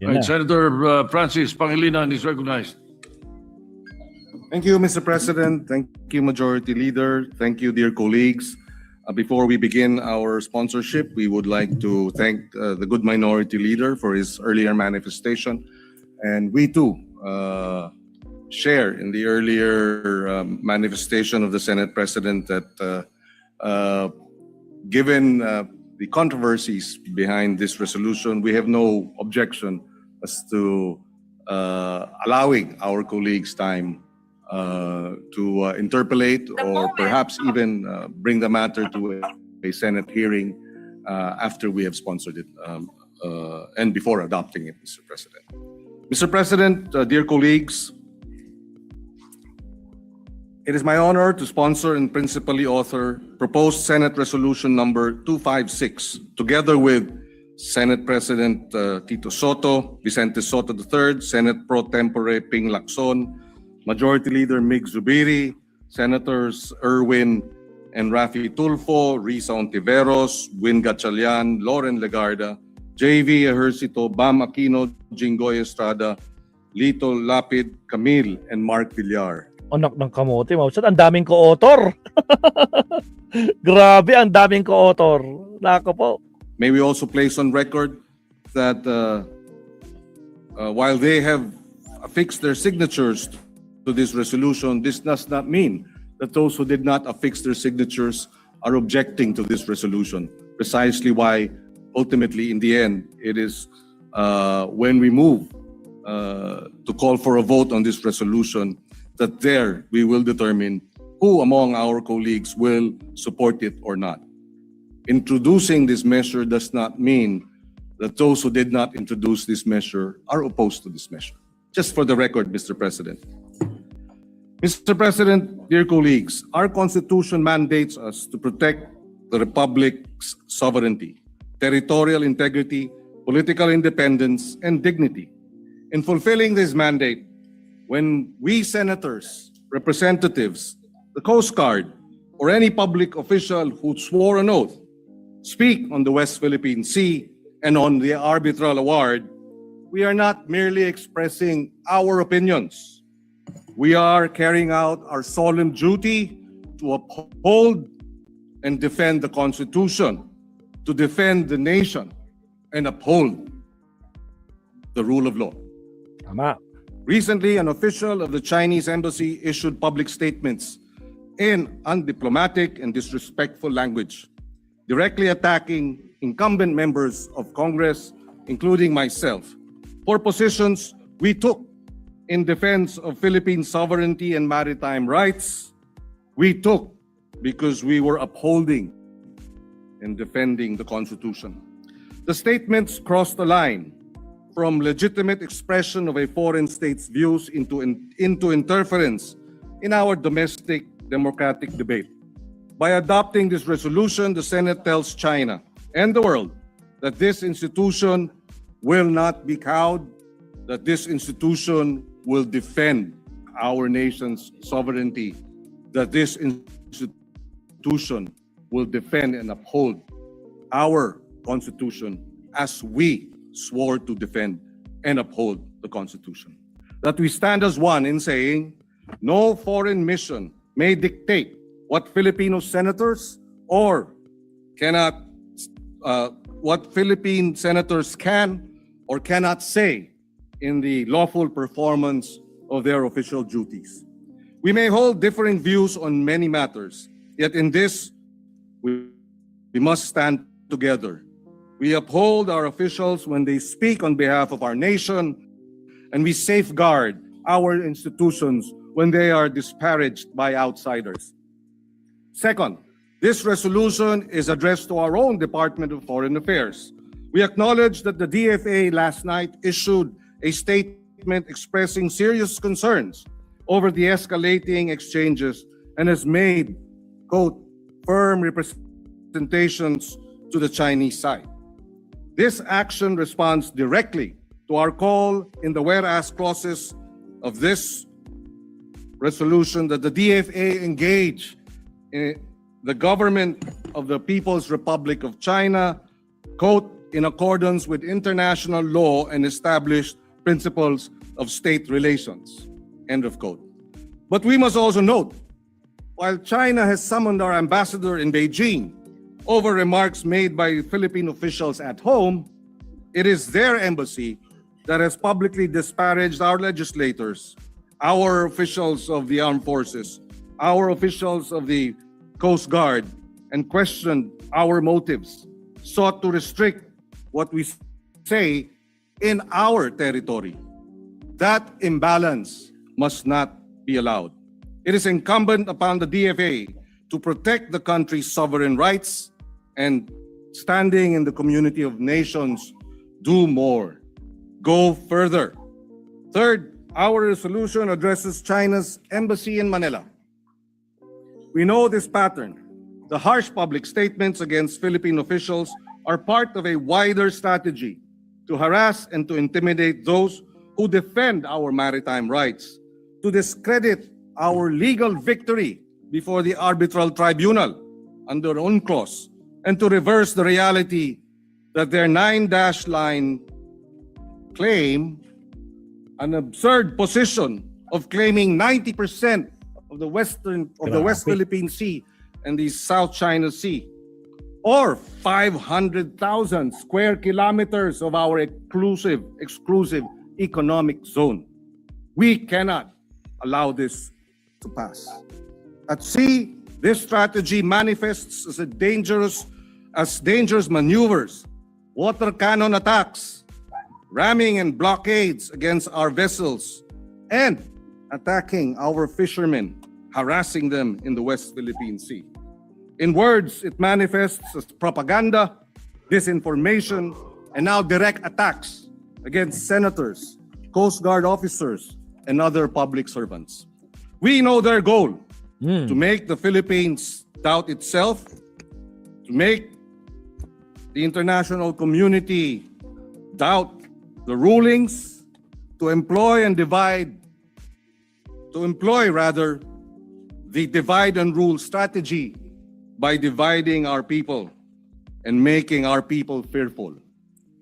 Yan Right, na. Senator Francis Pangilinan is recognized. Thank you, Mr. President. Thank you, Majority Leader. Thank you, dear colleagues. Before we begin our sponsorship, we would like to thank the good Minority Leader for his earlier manifestation. And we too share in the earlier manifestation of the Senate President that given the controversies behind this resolution, we have no objection as to allowing our colleagues time to interpolate or perhaps even bring the matter to a Senate hearing after we have sponsored it and before adopting it, Mr. President. Mr. President, dear colleagues, it is my honor to sponsor and principally author proposed Senate Resolution number 256, together with Senate President Tito Soto, Vicente Soto III, Senate Pro Tempore Ping Lacson, Majority Leader Mig Zubiri, Senators Erwin and Rafi Tulfo, Risa Ontiveros, Win Gatchalian, Lauren Legarda, JV Ejercito, Bam Aquino, Jinggoy Estrada, Lito Lapid, Camille, and Mark Villar. Anak ng kamote, Mausat. Ang daming ko-author. Grabe, ang daming ko-author. Nako po. May we also place on record that while they have affixed their signatures to this resolution, this does not mean that those who did not affix their signatures are objecting to this resolution. Precisely why, ultimately, in the end, it is when we move to call for a vote on this resolution that there we will determine who among our colleagues will support it or not. Introducing this measure does not mean that those who did not introduce this measure are opposed to this measure. Just for the record, Mr. President. Mr. President, dear colleagues, our Constitution mandates us to protect the Republic's sovereignty, territorial integrity, political independence, and dignity. In fulfilling this mandate, when we senators, representatives, the Coast Guard, or any public official who swore an oath speak on the West Philippine Sea and on the arbitral award, we are not merely expressing our opinions. We are carrying out our solemn duty to uphold and defend the Constitution, to defend the nation, and uphold the rule of law. Tama. Recently, an official of the Chinese embassy issued public statements in undiplomatic and disrespectful language, directly attacking incumbent members of Congress, including myself, for positions we took in defense of Philippine sovereignty and maritime rights. We took because we were upholding and defending the Constitution. The statements crossed the line from legitimate expression of a foreign state's views into interference in our domestic democratic debate. By adopting this resolution, the Senate tells China and the world that this institution will not be cowed, that this institution will defend our nation's sovereignty, that this institution will defend and uphold our Constitution as we swore to defend and uphold the Constitution. That we stand as one in saying, no foreign mission may dictate what Filipino senators or cannot, what Philippine senators can or cannot say in the lawful performance of their official duties. We may hold differing views on many matters, yet in this, we must stand together. We uphold our officials when they speak on behalf of our nation, and we safeguard our institutions when they are disparaged by outsiders. Second, this resolution is addressed to our own Department of Foreign Affairs. We acknowledge that the DFA last night issued a statement expressing serious concerns over the escalating exchanges and has made, quote, firm representations to the Chinese side. This action responds directly to our call in the whereas clauses of this resolution that the DFA engage in the government of the People's Republic of China, quote, in accordance with international law and established principles of state relations. End of quote. But we must also note, while China has summoned our ambassador in Beijing over remarks made by Philippine officials at home, it is their embassy that has publicly disparaged our legislators, our officials of the armed forces, our officials of the Coast Guard, and questioned our motives, sought to restrict what we say in our territory. That imbalance must not be allowed. It is incumbent upon the DFA to protect the country's sovereign rights and, standing in the community of nations, do more, go further. Third, our resolution addresses China's embassy in Manila. We know this pattern. The harsh public statements against Philippine officials are part of a wider strategy to harass and to intimidate those who defend our maritime rights, to discredit our legal victory before the arbitral tribunal under UNCLOS, and to reverse the reality that their 9-dash line claim an absurd position of claiming 90% of the West Philippine Sea and the South China Sea, or 500,000 square kilometers of our exclusive economic zone. We cannot allow this to pass. At sea, this strategy manifests as dangerous maneuvers, water cannon attacks, ramming and blockades against our vessels, and attacking our fishermen, harassing them in the West Philippine Sea. In words, it manifests as propaganda, disinformation, and now direct attacks against senators, Coast Guard officers, and other public servants. We know their goal, to make the Philippines doubt itself, to make the international community doubt the rulings, to employ the divide and rule strategy by dividing our people and making our people fearful,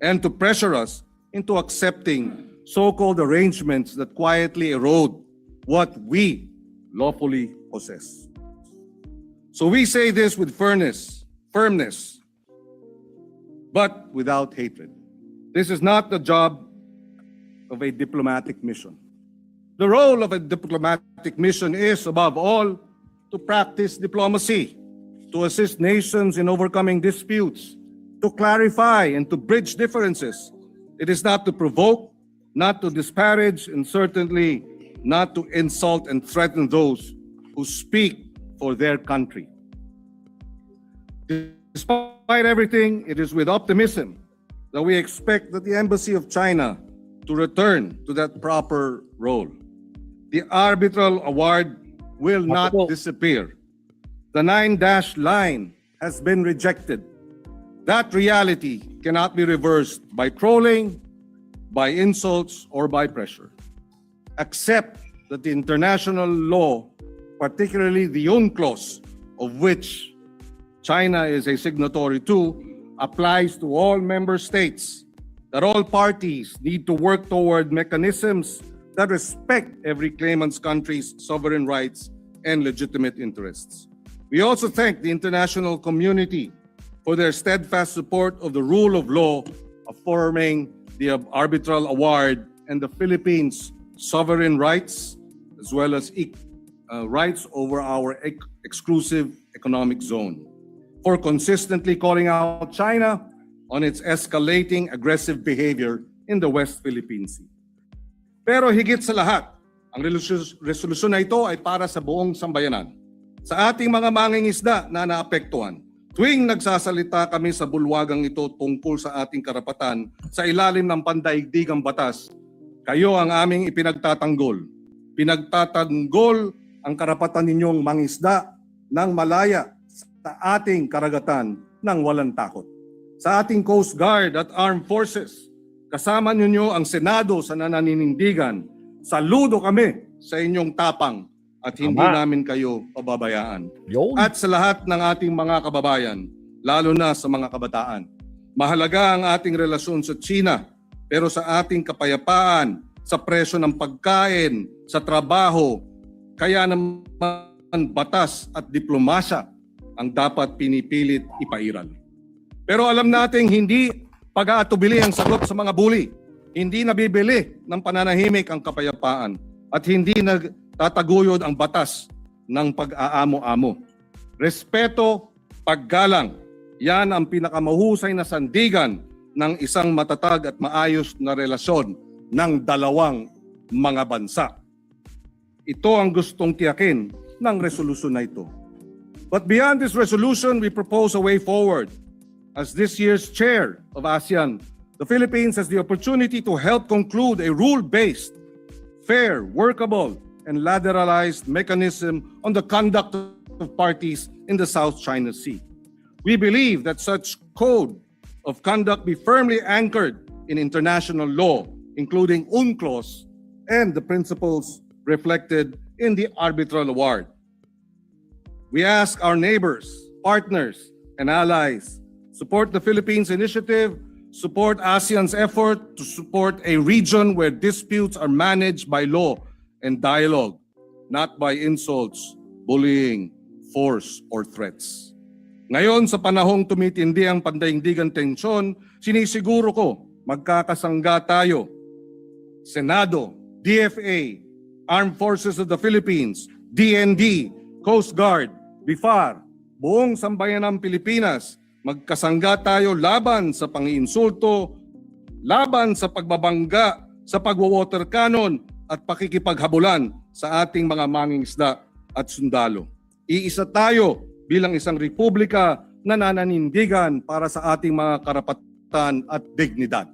and to pressure us into accepting so-called arrangements that quietly erode what we lawfully possess. So we say this with firmness, but without hatred. This is not the job of a diplomatic mission. The role of a diplomatic mission is, above all, to practice diplomacy, to assist nations in overcoming disputes, to clarify and to bridge differences. It is not to provoke, not to disparage, and certainly not to insult and threaten those who speak for their country. Despite everything, it is with optimism that we expect that the Embassy of China to return to that proper role. The arbitral award will not disappear. The 9-dash line has been rejected. That reality cannot be reversed by trolling, by insults, or by pressure. Accept that the international law, particularly the UNCLOS, of which China is a signatory to, applies to all member states, that all parties need to work toward mechanisms that respect every claimant's country's sovereign rights and legitimate interests. We also thank the international community for their steadfast support of the rule of law, affirming the arbitral award and the Philippines' sovereign rights, as well as rights over our exclusive economic zone, for consistently calling out China on its escalating aggressive behavior in the West Philippine Sea. Pero higit sa lahat, ang resolusyon na ito ay para sa buong sambayanan. Sa ating mga mangingisda na naapektuhan, tuwing nagsasalita kami sa bulwagang ito tungkol sa ating karapatan sa ilalim ng pandaigdigang batas, kayo ang aming ipinagtatanggol. Pinagtatanggol ang karapatan ninyong mangisda ng malaya sa ating karagatan ng walang takot. Sa ating Coast Guard at Armed Forces, kasama ninyo ang Senado sa nananinindigan. Saludo kami sa inyong tapang at hindi namin kayo pababayaan. At sa lahat ng ating mga kababayan, lalo na sa mga kabataan, Mahalaga ang ating relasyon sa China, pero sa ating kapayapaan, sa presyo ng pagkain, sa trabaho, kaya naman batas at diplomasya ang dapat pinipilit ipairal. Pero alam nating hindi pag-aatubili ang sagot sa mga bully. Hindi nabibili ng pananahimik ang kapayapaan at hindi nagtataguyod ang batas ng pag-aamo-amo. Respeto, paggalang, yan ang pinakamahusay na sandigan ng isang matatag at maayos na relasyon ng dalawang mga bansa. Ito ang gustong tiyakin ng resolusyon na ito. But beyond this resolution, we propose a way forward. As this year's chair of ASEAN, the Philippines has the opportunity to help conclude a rule-based, fair, workable, and ladderalized mechanism on the conduct of parties in the South China Sea. We believe that such code of conduct be firmly anchored in international law, including UNCLOS and the principles reflected in the arbitral award. We ask our neighbors, partners, and allies support the Philippines initiative, support ASEAN's effort to support a region where disputes are managed by law and dialogue, not by insults, bullying, force, or threats. Ngayon, sa panahong tumitindi ang pandaigdigang tensyon, sinisiguro ko magkakasangga tayo. Senado, DFA, Armed Forces of the Philippines, DND, Coast Guard, BIFAR, buong sambayanang Pilipinas, magkasangga tayo laban sa pangiinsulto, laban sa pagbabangga, sa pagwawater cannon at pakikipaghabulan sa ating mga mangingisda at sundalo. Iisa tayo bilang isang republika na nananindigan para sa ating mga karapatan at dignidad.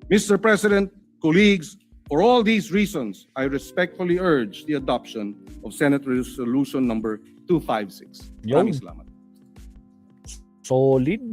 Mr. President, colleagues, for all these reasons, I respectfully urge the adoption of Senate Resolution number 256. Yun. Maraming salamat. Solid ba